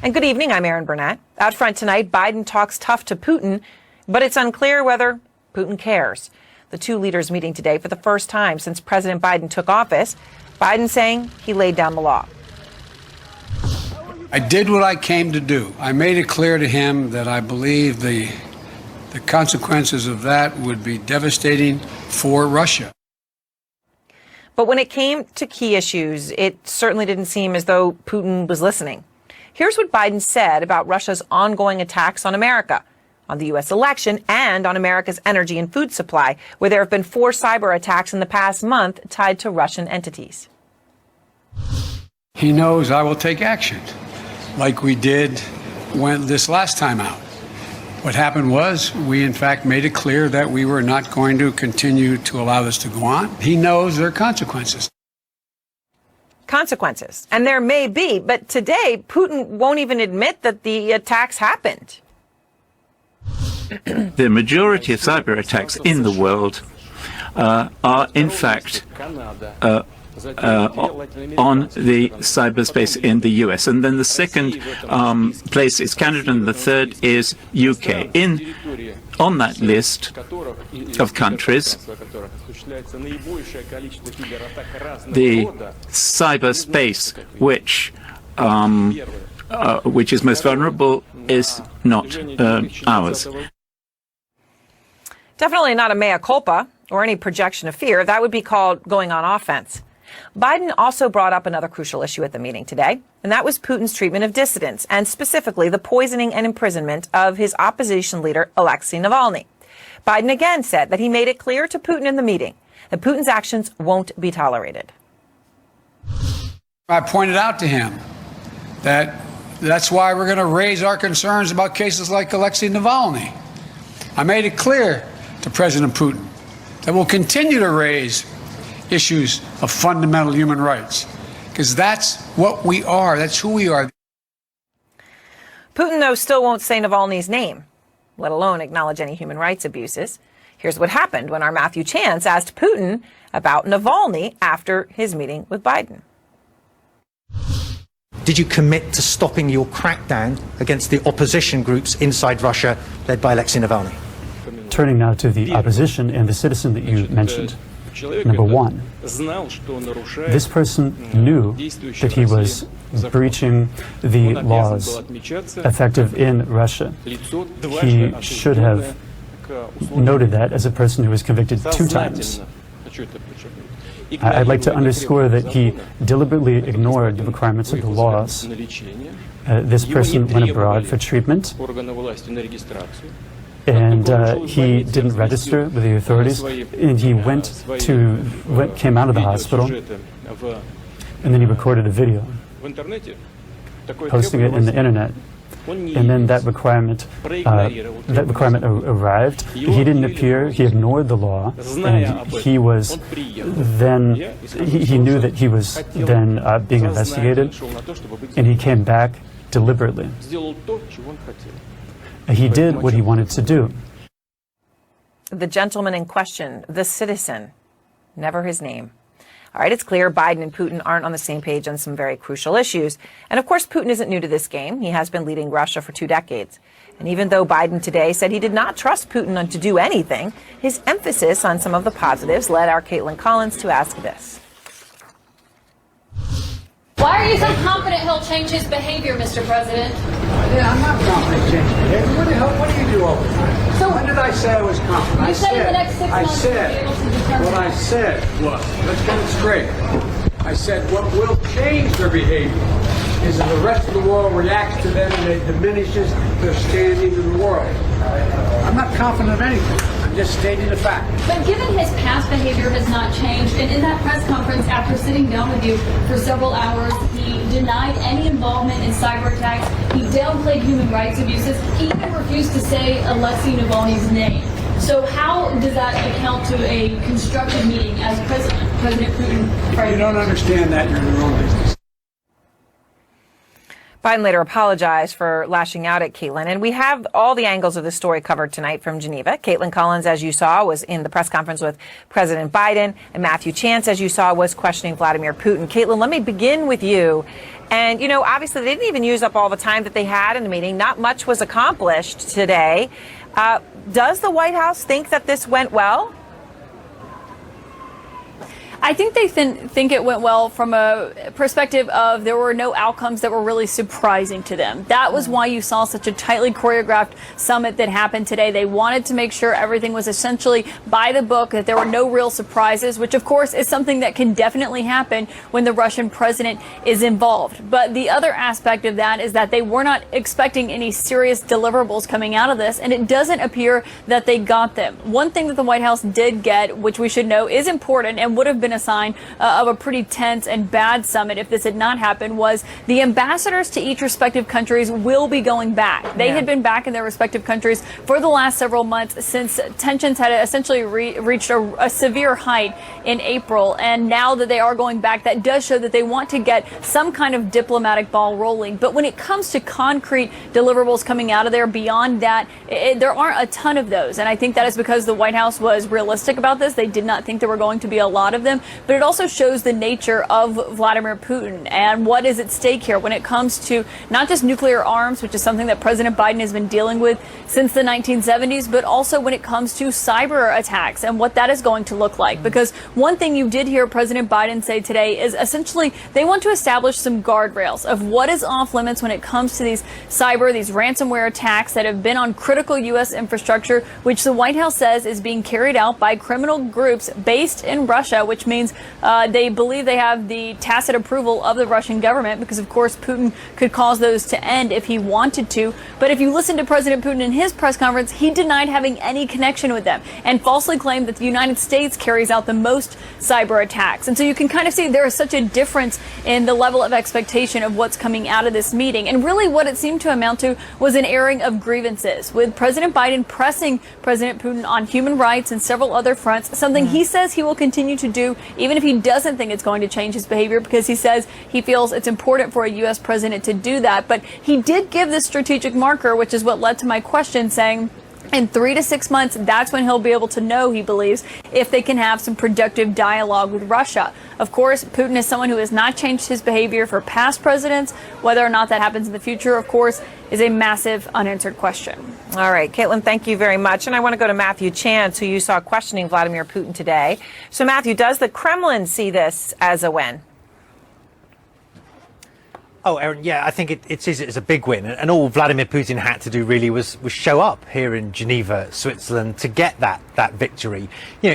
And good evening, I'm Erin Burnett. Out front tonight, Biden talks tough to Putin, but it's unclear whether Putin cares. The two leaders meeting today for the first time since President Biden took office. Biden saying he laid down the law. I did what I came to do. I made it clear to him that I believe the consequences of that would be devastating for Russia. But when it came to key issues, it certainly didn't seem as though Putin was listening. Here's what Biden said about Russia's ongoing attacks on America, on the U.S. election, and on America's energy and food supply, where there have been 4 cyber attacks in the past month tied to Russian entities. He knows I will take action, like we did when this last time out. What happened was we, in fact, made it clear that we were not going to continue to allow this to go on. He knows there are consequences. Consequences. And there may be, but today, Putin won't even admit that the attacks happened. The majority of cyber attacks in the world are, in fact, on the cyberspace in the US. And then the second place is Canada, and the third is UK. On that list of countries, the cyberspace which is most vulnerable is not ours. Definitely not a mea culpa or any projection of fear. That would be called going on offense. Biden also brought up another crucial issue at the meeting today, and that was Putin's treatment of dissidents, and specifically the poisoning and imprisonment of his opposition leader, Alexei Navalny. Biden again said that he made it clear to Putin in the meeting that Putin's actions won't be tolerated. I pointed out to him that that's why we're going to raise our concerns about cases like Alexei Navalny. I made it clear to President Putin that we'll continue to raise issues of fundamental human rights, because that's what we are. That's who we are. Putin, though, still won't say Navalny's name, let alone acknowledge any human rights abuses. Here's what happened when our Matthew Chance asked Putin about Navalny after his meeting with Biden. Did you commit to stopping your crackdown against the opposition groups inside Russia led by Alexei Navalny? Turning now to the opposition and the citizen that you mentioned. Number one, this person knew that he was breaching the laws effective in Russia. He should have noted that as a person who was convicted 2 times. I'd like to underscore that he deliberately ignored the requirements of the laws. This person went abroad for treatment, and he didn't register with the authorities, and he came out of the hospital, and then he recorded a video, posting it in the internet. And then that requirement arrived. He didn't appear. He ignored the law, and he knew that he was then being investigated, and he came back deliberately. He did what he wanted to do. The gentleman in question, the citizen, never his name. All right, it's clear Biden and Putin aren't on the same page on some very crucial issues. And of course, Putin isn't new to this game. He has been leading Russia for 2 decades. And even though Biden today said he did not trust Putin to do anything, his emphasis on some of the positives led our Kaitlan Collins to ask this. Why are you so confident he'll change his behavior, Mr. President? Yeah, I'm not confident in changing behavior. What do you do all the time? So when did I say I was confident? You said in the next 6 months you'll be able to determine. What I said was, let's get it straight. I said what will change their behavior is that the rest of the world reacts to them and it diminishes their standing in the world. I'm not confident of anything. I'm just stating the fact. But given his past behavior has not changed, and in that press conference after sitting down with you for several hours, he denied any involvement in cyber attacks. He downplayed human rights abuses. He even refused to say Alexei Navalny's name. So how does that account to a constructive meeting as President Putin? If you don't understand that, you're in the wrong business. Biden later apologized for lashing out at Kaitlan. And we have all the angles of this story covered tonight from Geneva. Kaitlan Collins, as you saw, was in the press conference with President Biden. And Matthew Chance, as you saw, was questioning Vladimir Putin. Kaitlan, let me begin with you. And, obviously they didn't even use up all the time that they had in the meeting. Not much was accomplished today. Does the White House think that this went well? I think they think it went well from a perspective of there were no outcomes that were really surprising to them. That was why you saw such a tightly choreographed summit that happened today. They wanted to make sure everything was essentially by the book, that there were no real surprises, which of course is something that can definitely happen when the Russian president is involved. But the other aspect of that is that they were not expecting any serious deliverables coming out of this, and it doesn't appear that they got them. One thing that the White House did get, which we should know is important and would have been a sign of a pretty tense and bad summit if this had not happened, was the ambassadors to each respective countries will be going back. They had been back in their respective countries for the last several months since tensions had essentially reached a severe height in April. And now that they are going back, that does show that they want to get some kind of diplomatic ball rolling. But when it comes to concrete deliverables coming out of there beyond that, there aren't a ton of those. And I think that is because the White House was realistic about this. They did not think there were going to be a lot of them. But it also shows the nature of Vladimir Putin and what is at stake here when it comes to not just nuclear arms, which is something that President Biden has been dealing with since the 1970s, but also when it comes to cyber attacks and what that is going to look like. Because one thing you did hear President Biden say today is essentially they want to establish some guardrails of what is off limits when it comes to these ransomware attacks that have been on critical U.S. infrastructure, which the White House says is being carried out by criminal groups based in Russia, which means they believe they have the tacit approval of the Russian government because, of course, Putin could cause those to end if he wanted to. But if you listen to President Putin in his press conference, he denied having any connection with them and falsely claimed that the United States carries out the most cyber attacks. And so you can kind of see there is such a difference in the level of expectation of what's coming out of this meeting. And really what it seemed to amount to was an airing of grievances, with President Biden pressing President Putin on human rights and several other fronts, something he says he will continue to do even if he doesn't think it's going to change his behavior, because he says he feels it's important for a U.S. president to do that. But he did give this strategic marker, which is what led to my question, saying in 3 to 6 months, that's when he'll be able to know, he believes, if they can have some productive dialogue with Russia. Of course, Putin is someone who has not changed his behavior for past presidents. Whether or not that happens in the future, of course, is a massive unanswered question. All right, Kaitlan, thank you very much. And I want to go to Matthew Chance, who you saw questioning Vladimir Putin today. So, Matthew, does the Kremlin see this as a win? Oh, Aaron, yeah, I think it's a big win. And all Vladimir Putin had to do really was show up here in Geneva, Switzerland, to get that victory.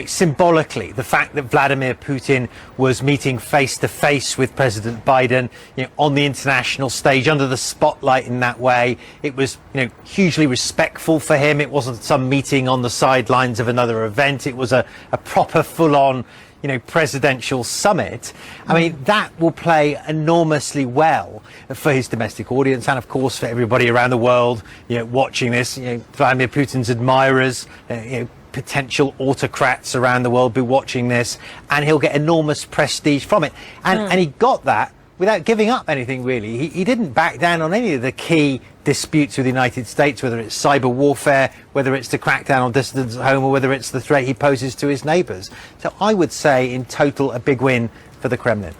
Symbolically, the fact that Vladimir Putin was meeting face to face with President Biden, on the international stage, under the spotlight in that way, it was, hugely respectful for him. It wasn't some meeting on the sidelines of another event. It was a proper full-on presidential summit. I mean, that will play enormously well for his domestic audience and, of course, for everybody around the world, watching this. Vladimir Putin's admirers, potential autocrats around the world be watching this, and he'll get enormous prestige from it. And he got that without giving up anything, really. He didn't back down on any of the key disputes with the United States, whether it's cyber warfare, whether it's to crack down on dissidents at home, or whether it's the threat he poses to his neighbours. So I would say, in total, a big win for the Kremlin.